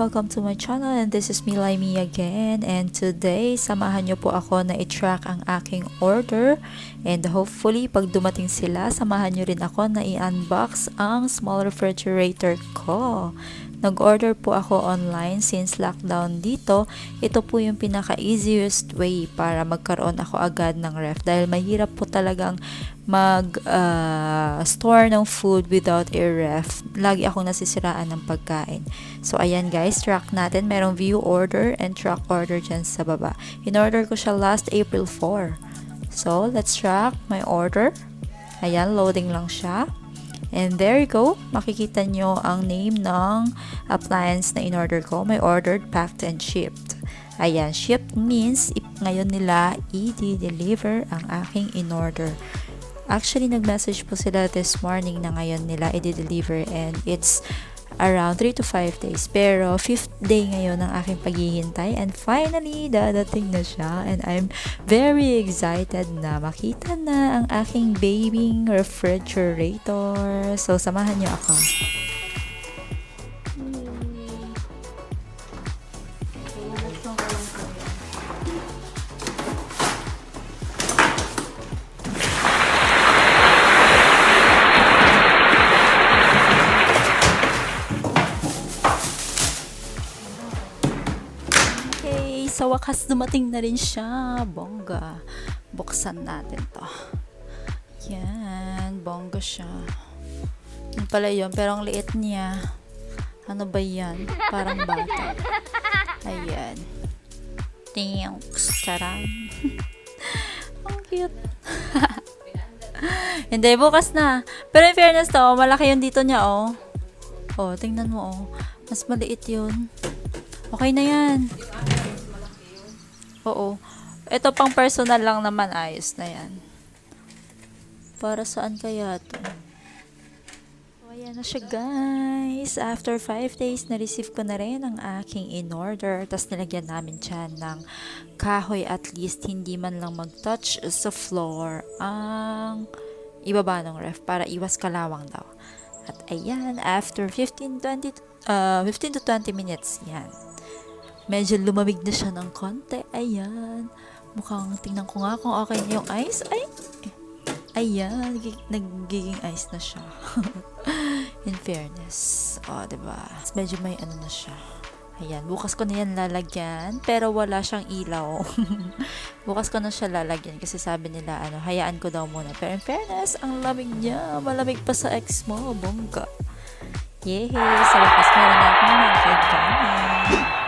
Welcome to my channel and this is me again, and today samahan nyo po ako na i-track ang aking order and hopefully pag dumating sila samahan nyo rin ako na i-unbox ang small refrigerator ko. Nag-order po ako online since lockdown dito. Ito po yung pinaka-easiest way para magkaroon ako agad ng ref dahil mahirap po talagang mag-store ng food without a ref. Lagi akong nasisiraan ng pagkain. So, ayan guys, track natin. Merong view order and track order dyan sa baba. In-order ko siya last April 4. So, let's track my order. Ayan, loading lang siya. And there you go. Makikita nyo ang name ng appliance na in-order ko. May ordered, packed, and shipped. Ayan, shipped means ngayon nila i-deliver ang aking in-order. Actually, nag-message po sila this morning na ngayon nila i-deliver and it's around 3 to 5 days. Pero 5th day ngayon ng aking paghihintay and finally, dadating na siya and I'm very excited na makita na ang aking babying refrigerator. So, samahan niyo ako. Sa wakas, dumating na rin siya. Bongga. Buksan natin to. Yan. Bongga siya. Yun pala yun. Pero ang liit niya. Ano ba yan? Parang bata. Ayan. Thanks. Charam. Ang cute. Hindi, bukas na. Pero in fairness to, malaki yun dito niya, oh. Oh, tingnan mo, oh. Mas maliit yun. Okay na yan. Oo. Ito pang personal lang naman, ayos na yan. Para saan kaya to? So, ayan na siya guys. After 5 days, na-receive ko na rin ang aking in-order. Tapos nilagyan namin dyan ng kahoy, at least hindi man lang mag-touch sa floor ang ibaba ng ref para iwas kalawang daw. At ayan, after 15 to 20 minutes, yan. Medyo lumamig na siya ng konti. Ayan. Mukhang tingnan ko nga kung okay na yung ice. Ay! Ayan. Nagiging ice na siya. In fairness. O, diba? Medyo may ano na siya. Ayan. Bukas ko na yan lalagyan. Pero wala siyang ilaw. Bukas ko na siya lalagyan. Kasi sabi nila, hayaan ko daw muna. Pero in fairness, ang lamig niya. Malamig pa sa ex mo. Bongga. Yehey! Sa wakas meron na akong mga kaibigan.